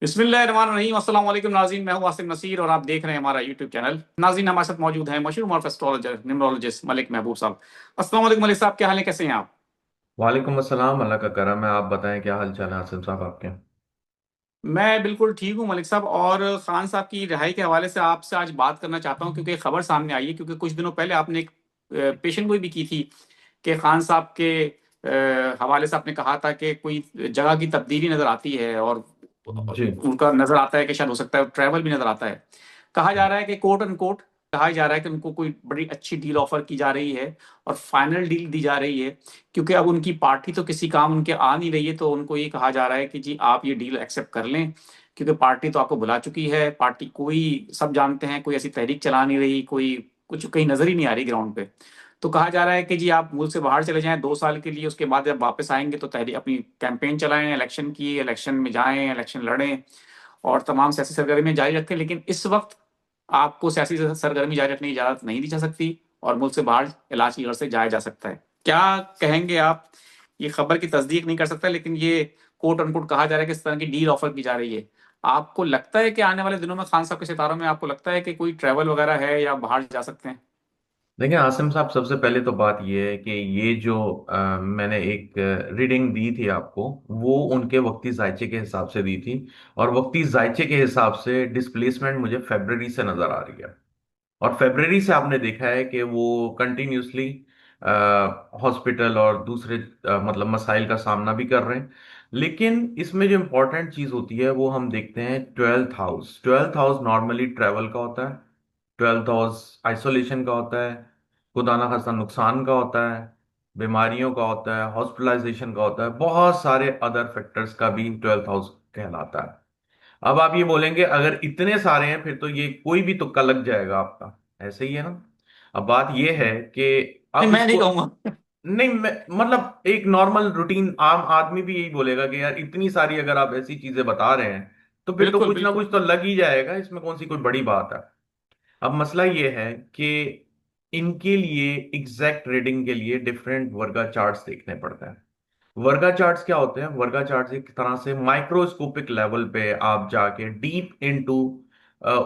बिस्मिल्लाहिर्रहमानिर्रहीम। अस्सलाम वालेकुम नाज़रीन, मैं हूं आसिम नसीर और आप देख रहे हैं हमारा यूट्यूब चैनल। नाज़रीन, हमारे साथ मौजूद हैं मशहूर मॉर्फ एस्ट्रोलॉजर न्यूमरोलॉजिस्ट मलिक महबूब साहब। अस्सलाम वालेकुम मलिक साहब, क्या हाल है, कैसे हैं आप? वालेकुम अस्सलाम। अल्लाह का करम है। आप बताएं क्या हाल चाल है आसिम साहब आपके। मैं बिल्कुल ठीक हूं मलिक साहब, और खान साहब की रिहाई के हवाले से आपसे आज बात करना चाहता हूं, क्योंकि एक खबर सामने आई है। क्योंकि कुछ दिनों पहले आपने एक पेशेंट गोई भी की थी कि खान साहब के हवाले से आपने कहा था कि कोई जगह की तब्दीली नजर आती है, और जी। उनका नजर आता है कि शायद हो सकता है ट्रैवल भी नजर आता है। कहा जा रहा है कि कोट एंड कोट कहा जा रहा है कि उनको कोई बड़ी अच्छी डील ऑफर की जा रही है, और फाइनल डील दी जा रही है। क्योंकि अब उनकी पार्टी तो किसी काम उनके आ नहीं रही है, तो उनको ये कहा जा रहा है कि जी आप ये डील एक्सेप्ट कर लें। क्योंकि पार्टी तो आपको बुला चुकी है, पार्टी कोई सब जानते हैं कोई ऐसी तहरीक चला नहीं रही, कोई कुछ कहीं नजर ही नहीं आ रही ग्राउंड पे। तो कहा जा रहा है कि जी आप मुल्क से बाहर चले जाएं 2 साल के लिए, उसके बाद जब वापस आएंगे तो तहरीक अपनी कैंपेन चलाएं, इलेक्शन की, इलेक्शन में जाएं, इलेक्शन लड़ें, और तमाम सियासी सरगर्मियां जारी रखें। लेकिन इस वक्त आपको सियासी सरगर्मी जारी रखने की इजाजत नहीं दी जा सकती, और मुल्क से बाहर इलाज की गर्ज से जाया जा सकता है। क्या कहेंगे आप? ये खबर की तस्दीक नहीं कर सकता, लेकिन ये कोट अनकोट कहा जा रहा है कि इस तरह की डील ऑफर की जा रही है। आपको लगता है कि आने वाले दिनों में खान साहब के सितारों में आपको लगता है कि कोई ट्रैवल वगैरह है या बाहर जा सकते हैं? देखिए आसिम साहब, सबसे पहले तो बात यह है कि ये जो मैंने एक रीडिंग दी थी आपको, वो उनके वक्ती जायचे के हिसाब से दी थी। और वक्ती जायचे के हिसाब से डिस्प्लेसमेंट मुझे फेब्रवरी से नजर आ रही है। और फेब्रवरी से आपने देखा है कि वो कंटिन्यूसली हॉस्पिटल और दूसरे मतलब मसाइल का सामना भी कर रहे हैं। लेकिन इसमें जो इम्पोर्टेंट चीज होती है वो हम देखते हैं twelfth house. Twelfth house normally travel का होता है। ट्वेल्थ हाउस आइसोलेशन का होता है। खुदा ना खास्ता नुकसान का होता है। बीमारियों का होता है। हॉस्पिटलाइजेशन का होता है। बहुत सारे अदर फैक्टर्स का भी ट्वेल्थ हाउस कहलाता है। अब आप ये बोलेंगे अगर इतने सारे हैं फिर तो ये कोई भी तुक्का लग जाएगा आपका। ऐसे ही है ना। अब बात ये है कि नहीं, अब मैं नहीं इसको कहूंगा। नहीं मतलब एक नॉर्मल रूटीन आम आदमी भी यही बोलेगा कि यार इतनी सारी अगर आप ऐसी चीजें बता रहे हैं तो फिर तो बिल्कुल कुछ ना बिल्कुल। कुछ तो लग ही जाएगा। इसमें कौन सी कोई बड़ी बात है। अब मसला ये है कि इनके लिए एग्जैक्ट रीडिंग के लिए डिफरेंट वर्गा चार्ट्स देखने पड़ते हैं। वर्गा चार्ट्स क्या होते हैं? वर्गा चार्ट्स एक तरह से माइक्रोस्कोपिक लेवल पे आप जाके डीप इनटू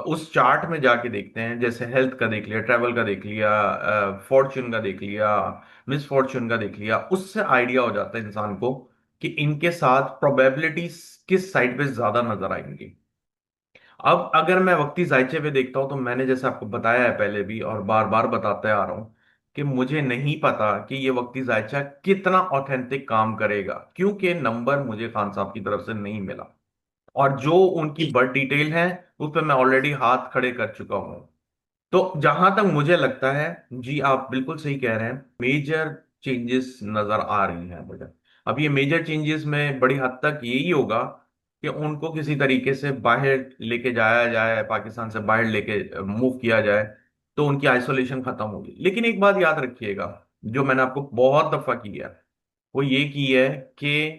उस चार्ट में जाके देखते हैं। जैसे हेल्थ का देख लिया, ट्रैवल का देख लिया, फॉर्च्यून का देख लिया, मिस फॉर्च्यून का देख लिया। उससे आइडिया हो जाता है इंसान को कि इनके साथ प्रोबेबिलिटीज किस साइड पे ज्यादा नजर आएंगी। अब अगर मैं वक्ती जायचे पे देखता हूं तो मैंने जैसे आपको बताया है पहले भी और बार बार बताते आ रहा हूं कि मुझे नहीं पता कि ये वक्ती जायचा कितना ऑथेंटिक काम करेगा, क्योंकि नंबर मुझे खान साहब की तरफ से नहीं मिला। और जो उनकी जी बर्थ डिटेल है उस पर मैं ऑलरेडी हाथ खड़े कर चुका हूं। तो जहां तक मुझे लगता है, जी आप बिल्कुल सही कह रहे हैं, मेजर चेंजेस नजर आ रही हैं मुझे। अब ये मेजर चेंजेस में बड़ी हद तक यही होगा कि उनको किसी तरीके से बाहर लेके जाया जाए, पाकिस्तान से बाहर लेके मूव किया जाए, तो उनकी आइसोलेशन खत्म होगी। लेकिन एक बात याद रखिएगा, जो मैंने आपको बहुत दफा की है, वो ये की है कि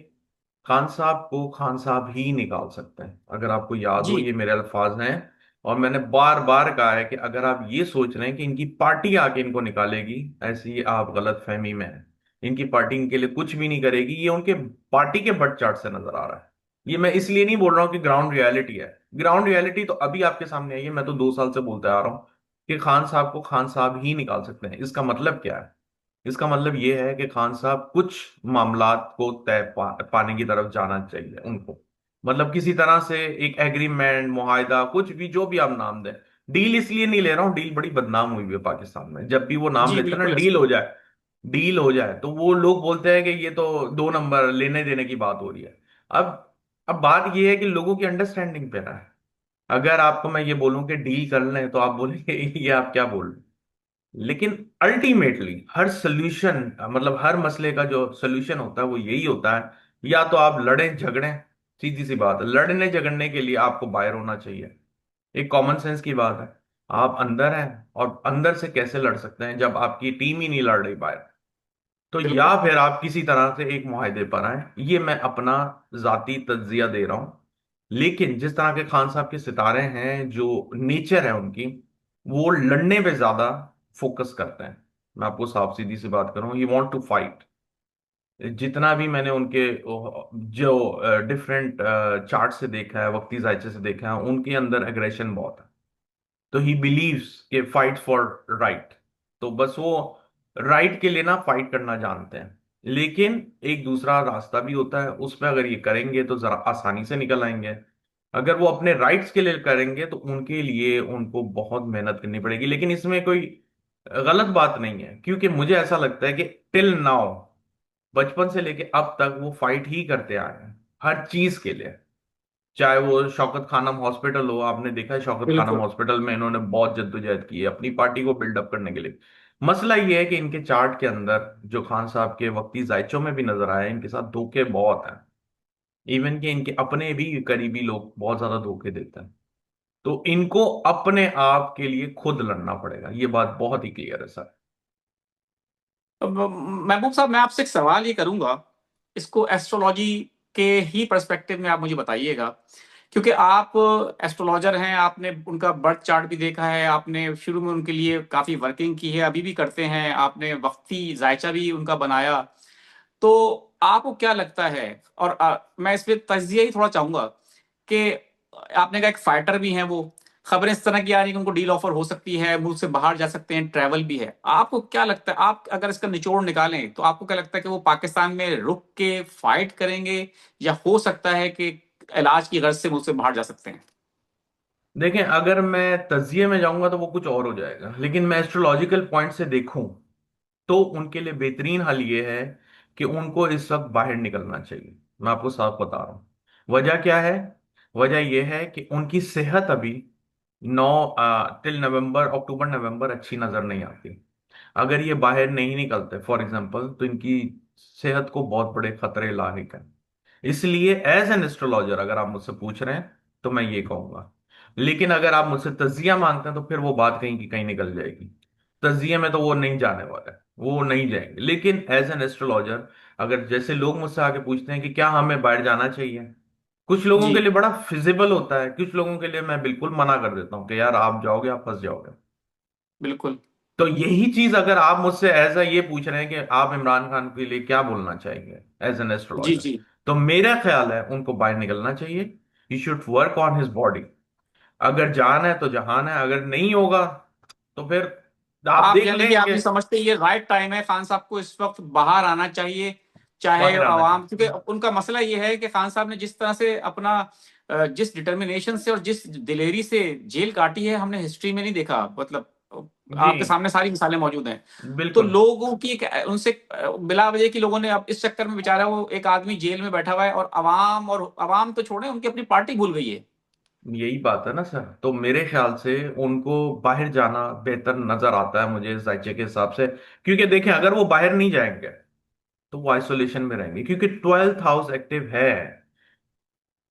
खान साहब को खान साहब ही निकाल सकते हैं। अगर आपको याद हो, जी। ये मेरे अल्फाज हैं। और मैंने बार बार कहा है कि अगर आप ये सोच रहे हैं कि इनकी पार्टी आके इनको निकालेगी, ऐसी आप गलत फहमी में हैं। इनकी पार्टी इनके लिए कुछ भी नहीं करेगी। ये उनके पार्टी के बट चार्ट से नजर आ रहा है। ये मैं इसलिए नहीं बोल रहा हूँ कि ग्राउंड रियलिटी है। ग्राउंड रियलिटी तो अभी आपके सामने आई है। मैं तो 2 साल से बोलते आ रहा हूँ कि खान साहब को खान साहब ही निकाल सकते हैं। इसका मतलब क्या है? इसका मतलब ये है कि खान साहब कुछ मामलात को पाने की तरफ जाना चाहिए उनको। मतलब किसी तरह से एक एग्रीमेंट, मुआहदा, कुछ भी, जो भी आप नाम दें। डील इसलिए नहीं ले रहा हूं, डील बड़ी बदनाम हुई हुई है पाकिस्तान में। जब भी वो नाम जी लेते हैं ना, बिल्कुल ऐसा। डील हो जाए, डील हो जाए, तो वो लोग बोलते हैं कि ये तो 2 नंबर लेने देने की बात हो रही है। अब अब बात ये है कि लोगों की अंडरस्टैंडिंग पे रहा है। अगर आपको मैं ये बोलूं कि डील कर लें तो आप बोलेंगे ये आप क्या बोल रहे हैं। लेकिन अल्टीमेटली हर सोल्यूशन, मतलब हर मसले का जो सोल्यूशन होता है वो यही होता है, या तो आप लड़ें झगड़ें। सीधी सी बात है, लड़ने झगड़ने के लिए आपको बाहर होना चाहिए। एक कॉमन सेंस की बात है। आप अंदर हैं, और अंदर से कैसे लड़ सकते हैं जब आपकी टीम ही नहीं लड़ रही बाहर। तो या बिल्कुल। फिर आप किसी तरह से एक मुआहदे पर आए। ये मैं अपना जाती तज्जिया दे रहा हूं। लेकिन जिस तरह के खान साहब के सितारे हैं, जो नेचर है उनकी, वो लड़ने पे ज्यादा फोकस करते हैं। मैं आपको साफ सीधी सी बात करूं, ही वांट टू फाइट। जितना भी मैंने उनके जो डिफरेंट चार्ट से देखा है, वक्ती जायचे से देखा है, उनके अंदर एग्रेशन बहुत है। तो ही बिलीव्स के फाइट फॉर राइट। तो बस वो राइट के लिए ना फाइट करना जानते हैं। लेकिन एक दूसरा रास्ता भी होता है, उस पर अगर ये करेंगे तो जरा आसानी से निकल आएंगे। अगर वो अपने राइट्स के लिए करेंगे तो उनके लिए उनको बहुत मेहनत करनी पड़ेगी। लेकिन इसमें कोई गलत बात नहीं है, क्योंकि मुझे ऐसा लगता है कि टिल नाउ, बचपन से लेके अब तक वो फाइट ही करते आए हैं हर चीज के लिए। चाहे वो शौकत खानम हॉस्पिटल हो, आपने देखा है शौकत खानम बिल्कुल। हॉस्पिटल में इन्होंने बहुत जद्दोजहद की है अपनी पार्टी को बिल्डअप करने के लिए। मसला ये है कि इनके चार्ट के अंदर जो खान साहब के वक्ती जायचों में भी नजर आया, इनके साथ धोखे बहुत हैं। इवन कि इनके अपने भी करीबी लोग बहुत ज्यादा धोखे देते हैं। तो इनको अपने आप के लिए खुद लड़ना पड़ेगा, ये बात बहुत ही क्लियर है सर। अब महबूब साहब, मैं आपसे एक सवाल ये करूंगा, इसको एस्ट्रोलॉजी के ही पर्सपेक्टिव में आप मुझे बताइएगा, क्योंकि आप एस्ट्रोलॉजर हैं, आपने उनका बर्थ चार्ट भी देखा है, आपने शुरू में उनके लिए काफी वर्किंग की है, अभी भी करते हैं, आपने वक्ती जायचा भी उनका बनाया। तो आपको क्या लगता है, और मैं इस पे तजिया ही थोड़ा चाहूंगा कि आपने कहा एक फाइटर भी हैं वो, खबरें इस तरह की आ रही कि उनको डील ऑफर हो सकती है, मुल्क से बाहर जा सकते हैं, ट्रैवल भी है। आपको क्या लगता है, आप अगर इसका निचोड़ निकालें तो आपको क्या लगता है कि वो पाकिस्तान में रुक के फाइट करेंगे, या हो सकता है कि इलाज की गर्ज से मुल्क से बाहर जा सकते हैं? देखें, अगर मैं तजिए में जाऊंगा तो वो कुछ और हो जाएगा, लेकिन मैं एस्ट्रोलॉजिकल पॉइंट से देखूं तो उनके लिए बेहतरीन हल ये है कि उनको इस वक्त बाहर निकलना चाहिए। मैं आपको साफ बता रहा हूँ वजह क्या है। वजह यह है कि उनकी सेहत अभी 9 टिल नवंबर, अक्टूबर नवंबर अच्छी नजर नहीं आती। अगर ये बाहर नहीं निकलते फॉर एग्जांपल, तो इनकी सेहत को बहुत बड़े खतरे लाहिक हैं। इसलिए एज एन एस्ट्रोलॉजर अगर आप मुझसे पूछ रहे हैं तो मैं ये कहूंगा। लेकिन अगर आप मुझसे तज्जिया मांगते हैं तो फिर वो बात कहीं की कहीं निकल जाएगी। तज्जिया में तो वो नहीं जाने वाला है, वो नहीं जाएंगे। लेकिन एज एन एस्ट्रोलॉजर, अगर जैसे लोग मुझसे आके पूछते हैं कि क्या हमें बाहर जाना चाहिए, कुछ लोगों जी। के लिए बड़ा फिजिबल होता है, कुछ लोगों के लिए मैं बिल्कुल मना कर देता हूँ कि यार आप जाओगे आप फंस जाओगे। बिल्कुल। तो यही चीज अगर आप मुझसे ऐसा ये पूछ रहे हैं कि आप इमरान खान के लिए क्या बोलना चाहेंगे एज एन जी। एस्ट्रोलॉजर, जी। तो मेरा ख्याल है उनको बाहर निकलना चाहिए। He should work on his body. अगर जान है तो जहान है, अगर नहीं होगा तो फिर आप आप देख यानी कि लें आप कि ये समझते हैं ये राइट टाइम है खान साहब को इस वक्त बाहर आना चाहिए, चाहे बाहर आना आवाम, क्योंकि चाहिए। उनका मसला ये है कि खान साहब ने जिस तरह से अपना जिस डिटर्मिनेशन से और जिस दिलेरी से जेल काटी है, हमने हिस्ट्री में नहीं देखा। मतलब जी आपके सामने सारी मिसालें मौजूद हैं। तो बिल्कुल। लोगों की उनसे बिला वजह की लोगों ने, अब इस चक्कर में बेचारा वो एक आदमी जेल में बैठा हुआ है, और अवाम तो छोड़े, उनकी अपनी पार्टी भूल गई है। यही बात है ना सर, तो मेरे ख्याल से उनको बाहर जाना बेहतर नजर आता है मुझे जायचे के हिसाब से। क्योंकि देखें, अगर वो बाहर नहीं जाएंगे तो वो आइसोलेशन में रहेंगे, क्योंकि 12th हाउस एक्टिव है।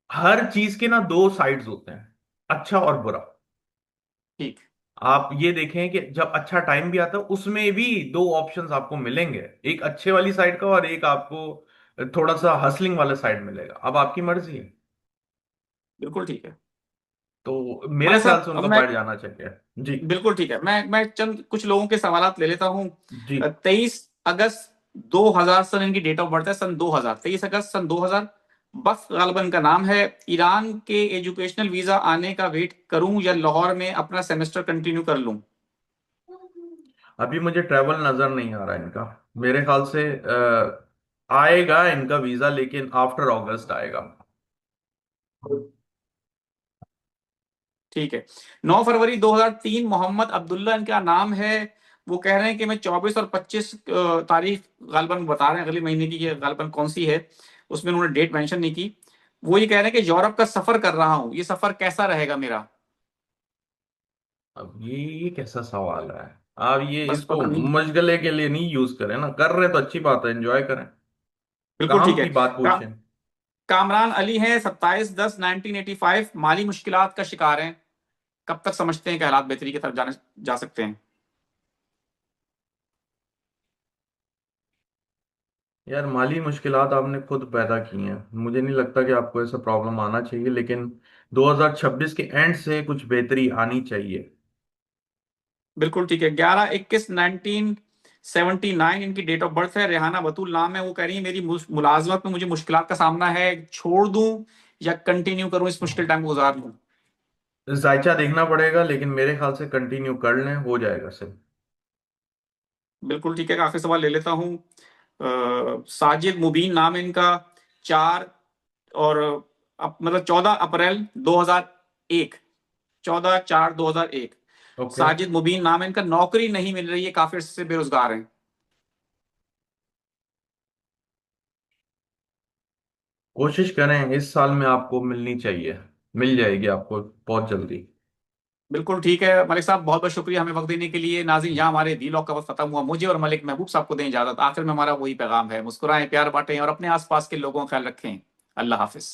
हर चीज के ना दो साइड्स होते हैं, अच्छा और बुरा। ठीक। आप ये देखें कि जब अच्छा टाइम भी आता है उसमें भी दो ऑप्शंस आपको मिलेंगे, एक अच्छे वाली साइड का और एक आपको थोड़ा सा हसलिंग वाला साइड मिलेगा। अब आपकी मर्जी है। बिल्कुल ठीक है। तो मेरे मगर ख्याल से साहब, अब उनको मैं, बाहर जाना चाहिए। जी। बिल्कुल ठीक है, मैं चंद कुछ लोगों के सवालात ले लेता हूँ। जी। 23 अगस्त 2000 सन इनकी डेट ऑफ बर्थ है, सन 2000, 23 अगस्त सन 2000। बस गालिबन का नाम है। ईरान के एजुकेशनल वीजा आने का वेट करूं, या लाहौर में अपना सेमेस्टर कंटिन्यू कर लूं? अभी मुझे ट्रैवल नजर नहीं आ रहा है इनका। मेरे ख्याल से आएगा इनका वीजा, लेकिन आफ्टर अगस्त आएगा। ठीक है। 9 फरवरी 2003 मोहम्मद अब्दुल्ला इनका नाम है। वो कह रहे हैं कि मैं 24 और 25 तारीख गालिबन बता रहे हैं अगले महीने की, ये गालिबन कौन सी है, उसमें उन्होंने डेट मेंशन नहीं की। वो ये कह रहे हैं कि यूरोप का सफर कर रहा हूं, ये सफर कैसा रहेगा मेरा? अब ये कैसा सवाल है। आप ये बस इसको पता नहीं। मशगले के लिए नहीं यूज करें ना, कर रहे तो अच्छी बात है, एंजॉय करें। बिल्कुल काम ठीक है। की बात का, पूछें। कामरान अली हैं, 27/10/1985, माली मुश्किलात का शिकार हैं। कब तक समझते हैं कि हालात बेहतरी की तरफ जाने जा सकते हैं? यार माली मुश्किलात आपने खुद पैदा की हैं, मुझे नहीं लगता कि आपको ऐसा प्रॉब्लम आना चाहिए, लेकिन 2026 के एंड से कुछ बेहतरी आनी चाहिए। बिल्कुल ठीक है। 11/21/19 79 इनकी डेट ऑफ बर्थ है। रेहाना बतूल नाम है। वो कह रही है मेरी मुलाजमत में मुझे मुश्किलात का सामना है, छोड़ दूं या कंटिन्यू करूं, इस मुश्किल टाइम को गुजार लूं। जायचा देखना पड़ेगा, लेकिन मेरे ख्याल से कंटिन्यू कर लें, हो जाएगा सर। बिल्कुल ठीक है, आखिरी सवाल ले लेता हूँ। साजिद मुबीन नाम है इनका। 4 और मतलब 14 अप्रैल 2001, 14/4/2001। ओके। साजिद मुबीन नाम है इनका। नौकरी नहीं मिल रही है, काफी अर्से से बेरोजगार हैं। कोशिश करें, इस साल में आपको मिलनी चाहिए, मिल जाएगी आपको बहुत जल्दी। बिल्कुल ठीक है मलिक साहब, बहुत बहुत शुक्रिया हमें वक्त देने के लिए। नाज़रीन, यहाँ हमारे दी लॉक का वक्त खत्म हुआ। मुझे और मलिक महबूब साहब को दें इजाजत। आखिर में हमारा वही पैगाम है, मुस्कुराएं, प्यार बांटें और अपने आसपास के लोगों का ख्याल रखें। अल्लाह हाफिज।